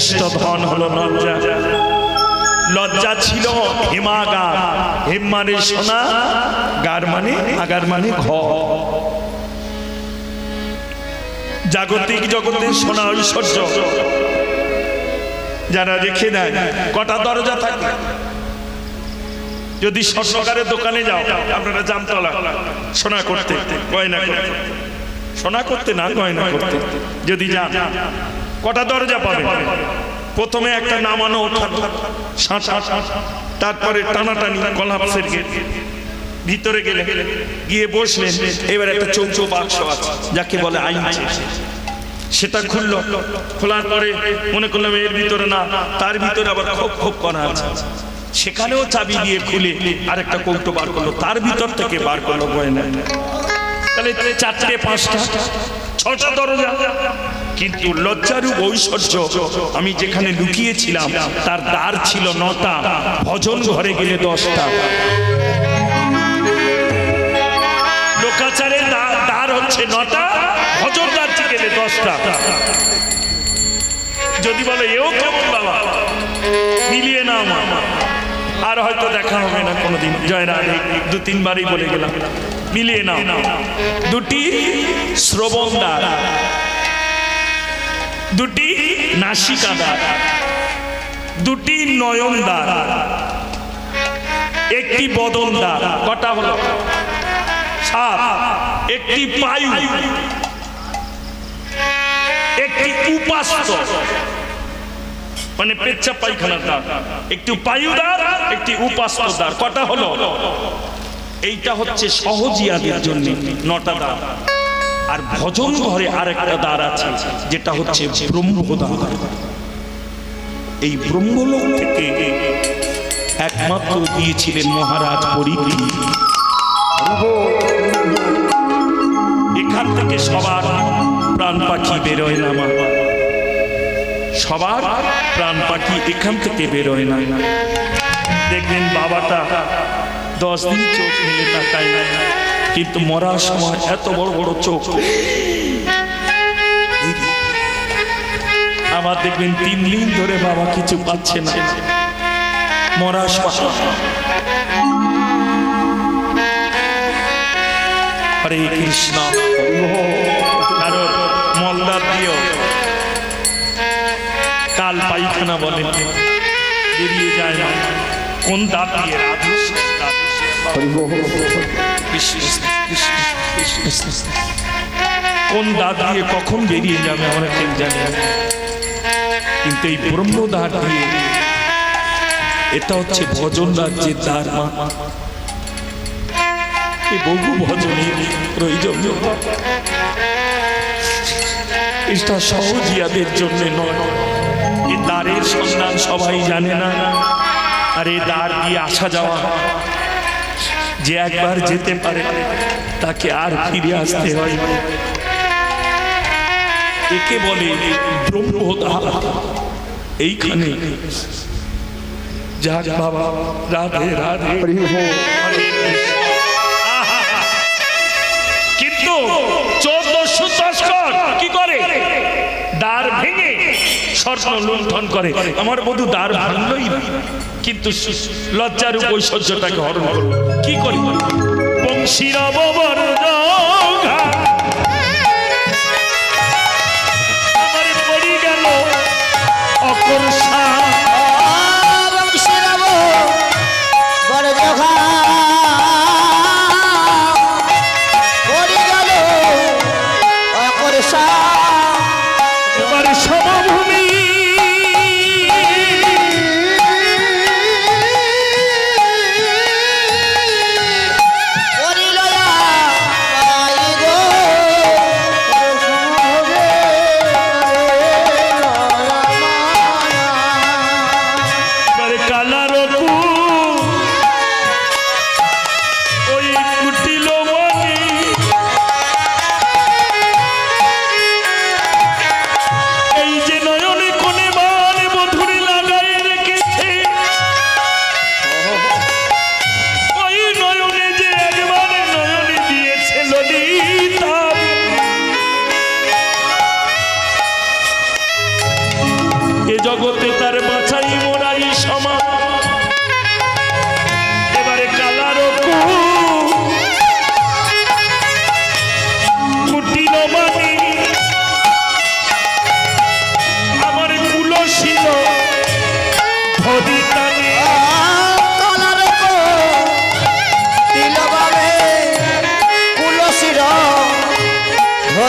শ্রেষ্ঠ ধন হলো লজ্জা। লজ্জা ছিল হেমাগার, হেম মানে সোনা, গার মানে আগার মানে ঘর। জাগতিক জগতের সোনা ঐশ্বর্য যারা রেখে দেয়, কটা দরজা থাকে। যদি স্বর্ণকারের দোকানে যাও, আপনারা জামতলা সোনা করতে, গয়না করতে, সোনা করতে না গয়না করতে যদি যান, কটা দরজা পাবে? প্রথমে একটা নামানো ওঠানো, তারপরে টানাটানি কলাপসের গেট, ভিতরে গেলে গিয়ে বসলেন, এবার একটা চৌচো বাক্স আছে যাকে বলে আইনচে, সেটা খুললো। খোলার পরে মনে করলাম এর ভিতরে না, তার ভিতরে আবার খোপ খোপ করা আছে, সেখানেও চাবি দিয়ে খুলে আরেকটা কৌটো বার করলো, তার ভিতর থেকে বার করলো গয়না। তাহলে 4টে 5টা 6টা দরজা। কিন্তু লজ্জারূপ ঐশ্বর্য আমি যেখানে লুকিয়েছিলাম তার দ্বার ছিল 9টা, ভজন ঘরে গেলে 10টা। লোকাচারের দ্বার হচ্ছে 9টা, ভজন দ্বার গেলে 10টা। যদি বলে এও কেমন বাবা, মিলিয়ে না আমার, আর হয়তো দেখা হবে না কোনোদিন, জয় রাধে, 2-3 বারই বলে গেলাম, মিলিয়ে নাও। 2টি শ্রবণ দ্বার, 2টি নাসিকা দ্বার, 2টি নয়ন দ্বার, 1টি বদন দ্বার। কটা হলো? 7। 1টি পায়ু, 1টি উপাস্ত মানে পেচ্ছাপ পায়খানার দ্বার, 1টি পায়ু দ্বার, 1টি উপাস্ত দ্বার। কটা হলো? এইটা হচ্ছে সহজিয়াদের জন্য 9টা দ্বার। আর ভজন ঘরে আরেকটা দ্বার আছে যেটা হচ্ছে ব্রহ্মদ্বার। এই ব্রহ্মলোক থেকে একমাত্র দিয়েছিলেন মহারাজ পরীক্ষিত। এখান থেকে সবার প্রাণ পাখি বেরোয় না, সবার প্রাণ পাখি এখান থেকে বেরোয় না। দেখবেন বাবাটা 10 দিন চোখ মেলে তাকায় না, কিন্তু মরার সময় এত বড় বড় চোখ। আবার দেখবেন 3 দিন ধরে বাবা কিছু পাচ্ছে না, মরার সময়। হরে কৃষ্ণ। কারণ মলদার দিও কাল পায়খানা বলেন, বেরিয়ে যায় না। কোন দাঁত দিয়ে? কোন দাঁত দিয়ে কখন বেরিয়ে যাবে আমরা কেউ জানি না, কিন্তু এই ব্রহ্মদ্বার দিয়ে, এটা হচ্ছে ভজন রাজ্যের দ্বার। এই বহু ভজনের প্রয়োজন, এটা সহজিয়াদের জন্য নয়। এই দ্বারের সন্ধান সবাই জানে না, আর এই দ্বার দিয়ে আসা যাওয়া, যে একবার যেতে পারে তাকে আর ফিরে আসতে হয়। একে বলে ব্রহ্মদ্বার। এইখানে যাক বাবা, রাধে রাধে। কিন্তু 1400 তস্কর কি করে? দ্বার ভেঙে স্বর্ণ লুণ্ঠন করে। আমার বধূ দ্বার ভাঙলই না, কিন্তু লজ্জারূপ ঐশ্বর্যটাকে হরণ করল। কি করি? বংশীরা বাবার আমার পড়ি গেল অকর্ষা।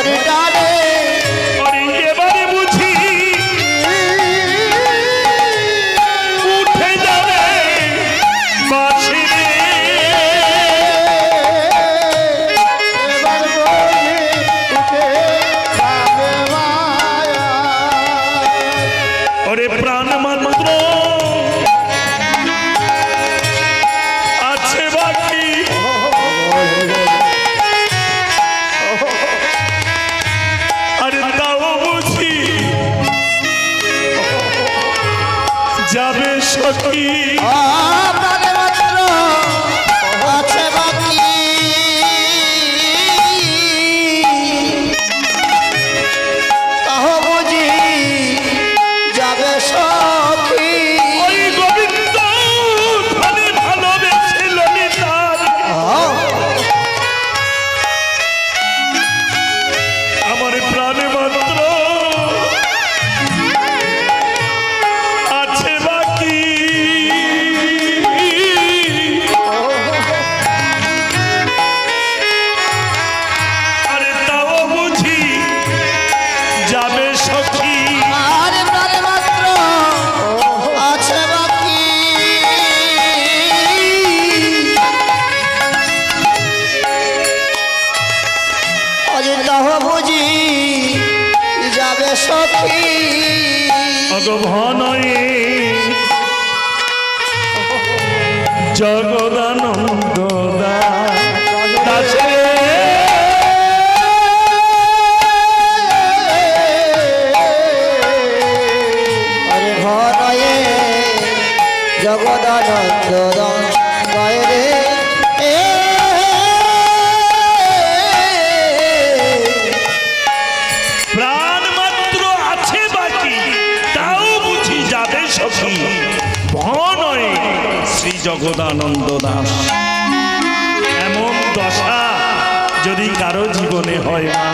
ধরে টানে ওরে এবারে বুঝি উঠে যাবে বাঁশি রে। এবার বলি উঠে যাবে মায়া। ওরে প্রাণ মাত্র আছে বাকি, আরে তাও বুঝি যাবে সখী। প্রাণে মাত্র আছে বাকি, তাহ বুঝি যাবে সখী। ওই গোবিন্দ খালি ভালোবেসে ললিতার আমার প্রাণে মাত্র আছে বাকি, আরে তাও বুঝি যাবে সখী। আর প্রাণে মাত্র আছে বাকি, অজি তাহ বুঝি যাবে সখী। অগভনয়ে জগদানন্দ দাস রে। আরে ঘরে জগদানন্দ গায়ে রে প্রাণ মাত্র আছে বাকি, তাও বুঝি যাবে সখী। ভনয়ে শ্রী জগদানন্দ দাস। এমন দশা যদি কারো জীবনে হয় না,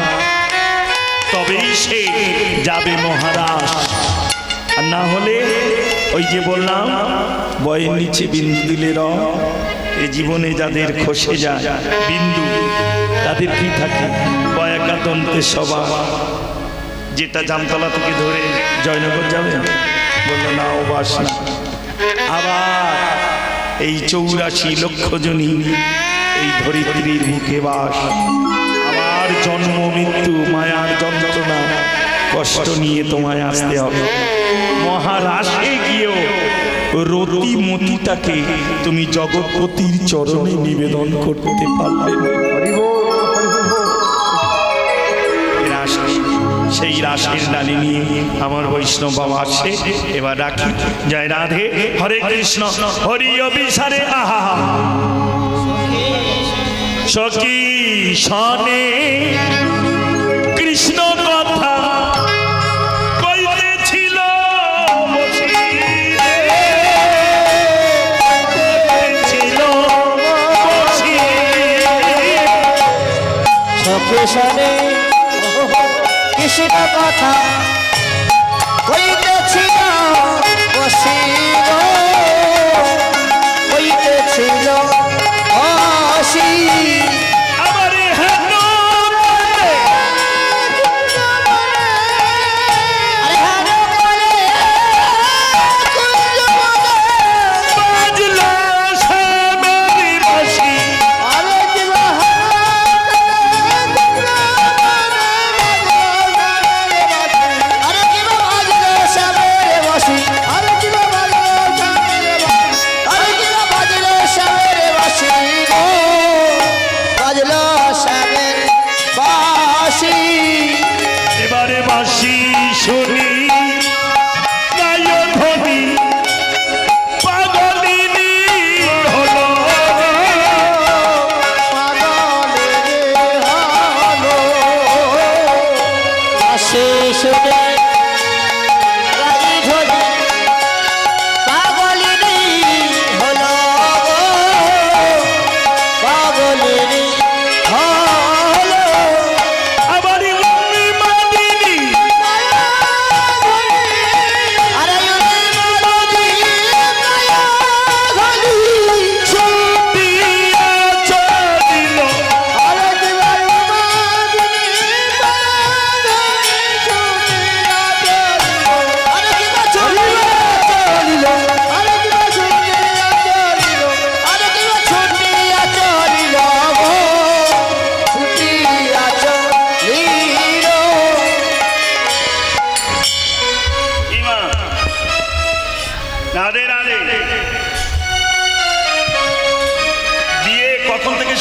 তবেই সে যাবে মহারাজ। আর না হলে ওই যে বললাম বয়ের নিচে বিন্দু দিলে র, এই জীবনে যাদের খসে যায় বিন্দু, তাদের কি থাকে বয়াকাতন্তে সভা। যেটা জামতলা থেকে ধরে জয়নগর যাবে, বললো না ও বাস না। আবার এই 84 লক্ষ জনী এই ধরিত্রীর মুখে বাস। আবার জন্ম মৃত্যু মায়ার যন্ত্রণা কষ্ট নিয়ে তোমায় আসতে হবে। মহারাষ্ট্রে গিয়েও রতি মতিটাকে তুমি জগৎপতির চরণে নিবেদন করতে পারলে। সেই রাসের ডালি নিয়ে আমার বৈষ্ণব বাবা আসে। এবার রাখি, জয় রাধে, হরে কৃষ্ণ, হরি অভিসারে আহা সখী শনে কৃষ্ণ কথা কইতেছিল সখী কৃষ্ণ কথা হইতেছিল বসিব, হইতেছিল বসি। আমার হেন বাজলা শ্যামেরি বাঁশি,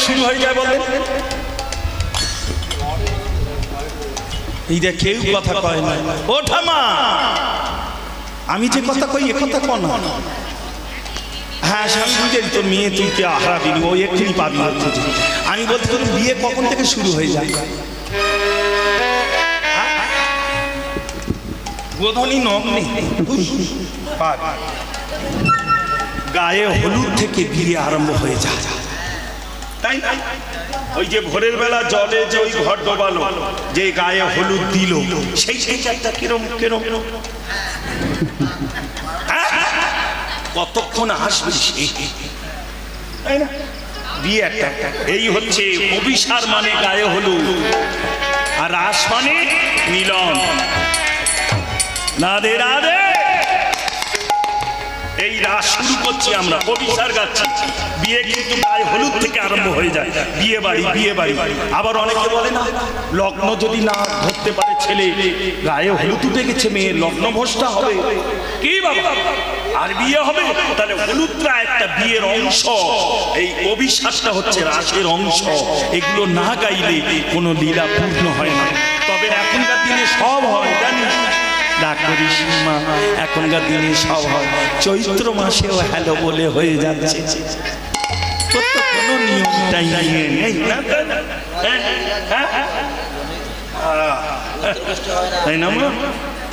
শুরু হয়ে যায় বলেন? এই যে কেউ কথা কয় না। ও ঠামা, আমি যে কথা কই এ কথা কন না। হ্যাঁ স্বামী বুঝেন, তোর মেয়ে তুই কে আহারা দিবি, ও এক্ষুনি পাবি হচ্ছে। আমি বলছি তোর বিয়ে কখন থেকে শুরু হয়ে যায়? গোধনী নগ্নে গায়ে হলুদ থেকে বিয়ে আরম্ভ হয়ে যায়, তাই না? ওই যে ভোরের বেলা জলে যে ওই ঘর ডোবালো, যে গায়ে হলুদ দিল, সেই একটা কিরম কিরম কতক্ষণ আসবে তাই না? বিয়ে একটা, এই হচ্ছে অভিসার মানে গায়ে হলুদ, আর রাস মানে মিলন। রাধে রাধে। এই রাস শুরু করছি আমরা, অভিসার গাচ্ছি। বিয়ে কিন্তু গায়ে হলুদ থেকে আরম্ভ হয়ে যায়, বিয়ে বাড়ি বিয়ে বাড়ি। আবার অনেকে বলে না, লগ্ন যদি না ধরতে পারে ছেলে, গায়ে হলুদ উঠে গেছে মেয়ে, লগ্ন ভ্রষ্টা হবে। কি বাবা, আর বিয়ে হবে? তাহলে হলুদটা একটা বিয়ের অংশ, এই অভিসারটা হচ্ছে রাসের অংশ। এগুলো না গাইলে কোনো লীলা পূর্ণ হয় না। তবে এখনকার দিনে সব হয় জানিস, ডাক করিস মা, এখনকার দিনে সব হয়। চৈত্র মাসেও হ্যালো বলে হয়ে যাচ্ছে, কোনো নিয়মটাই নেই, তাই না?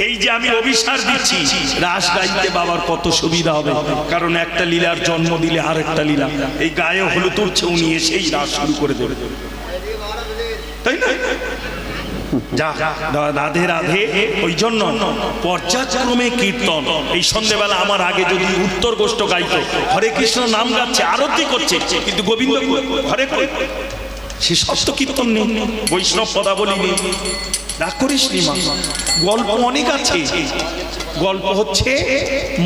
এই যে আমি অভিসার দিচ্ছি, রাস গাইতে বাবার কত সুবিধা হবে, কারণ একটা লীলার জন্ম দিলে আরেকটা লীলা। এই গায়ে হলুদ উঠছে, উনি এসেই রাস শুরু করে দেবে, তাই না? রাধে রাধে। ওই জন্য পর্যায়ক্রমে কীর্তন। এই সন্ধ্যেবেলা আমার আগে যদি উত্তর গোষ্ঠ গাইতো, হরে কৃষ্ণ নাম গাচ্ছে, আরতি করছে, কিন্তু গোবিন্দ ঘরে করে, সে সত্য কীর্তন নেই, বৈষ্ণব পদাবলী নেই। রাগ করিস নি মা, গল্প অনেক আছে। গল্প হচ্ছে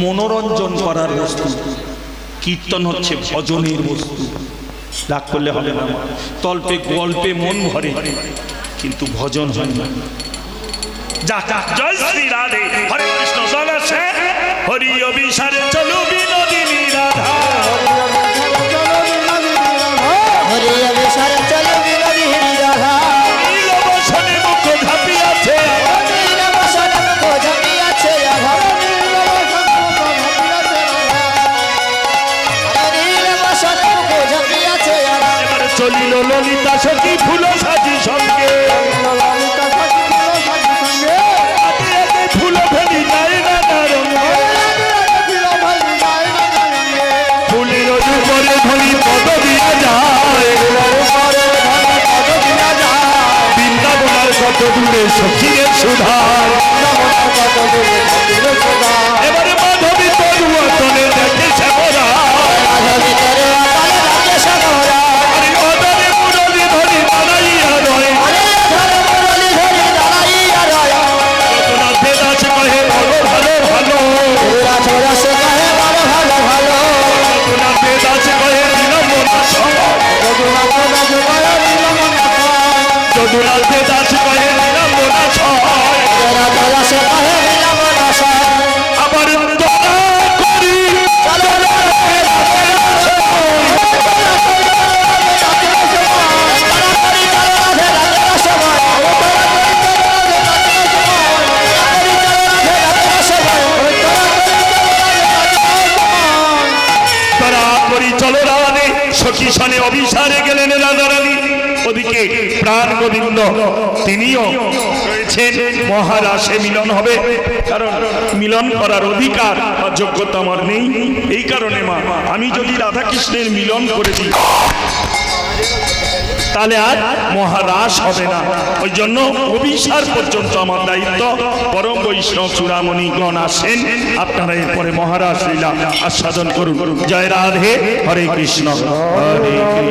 মনোরঞ্জন করার বস্তু, কীর্তন হচ্ছে ভজনের বস্তু। রাগ করলে হবে না, তল্পে গল্পে মন ভরে, কিন্তু ভজন হয় না। জয় শ্রী রাধে। হরে কৃষ্ণ চলেছে, হরি অভিসারে চলু বিনোদিনী রাধা, হরি অভিসারে চলো বিনোদিনী রাধা, নীল বসনে মুখ ঝাঁপিয়াছে, নীল বসনে মুখ ঝাঁপিয়াছে রাধা, নীল বসনে মুখ ঝাঁপিয়াছে রাধা। এবারে চলিল ললিতা সখী ফুল সাজি সঙ্গে, ফুল ফেলি যায় নানা রঙে, ফুলের উপরে ধরি পদ দিয়া যায়, বৃন্দাবনার কত দূরে সখীর সুধার। এবারে মাধবী তরুয়া তলে দেখে শ্যামরা, মুরলী ধরি দাঁড়াইয়া রয়, দাস কহে বড় ভালো ভালো, দাস কহে দিলাম না সব, যদুনাথে দাস কহে দিলাম না সব। আবার দয়া করি চলো রাধে। সখী সনে অভিসারে গেলেন রাধারানী। ওদিকে প্রাণ গোবিন্দ তিনিও রয়েছেন, মহারাসে মিলন হবে, কারণ মিলন করার অধিকার বা যোগ্যতা আমার নেই। এই কারণে মা, আমি যদি রাধা কৃষ্ণের মিলন করে দিই তাহলে আর মহারাস হবে না। ওই জন্য অভিসার পর্যন্ত আমার দায়িত্ব। পরম বৈষ্ণব চূড়ামণিগণ আসেন, আপনারা এরপরে মহারাস লীলা আস্বাদন করুন। জয় রাধে, হরে কৃষ্ণ, হরে কৃষ্ণ।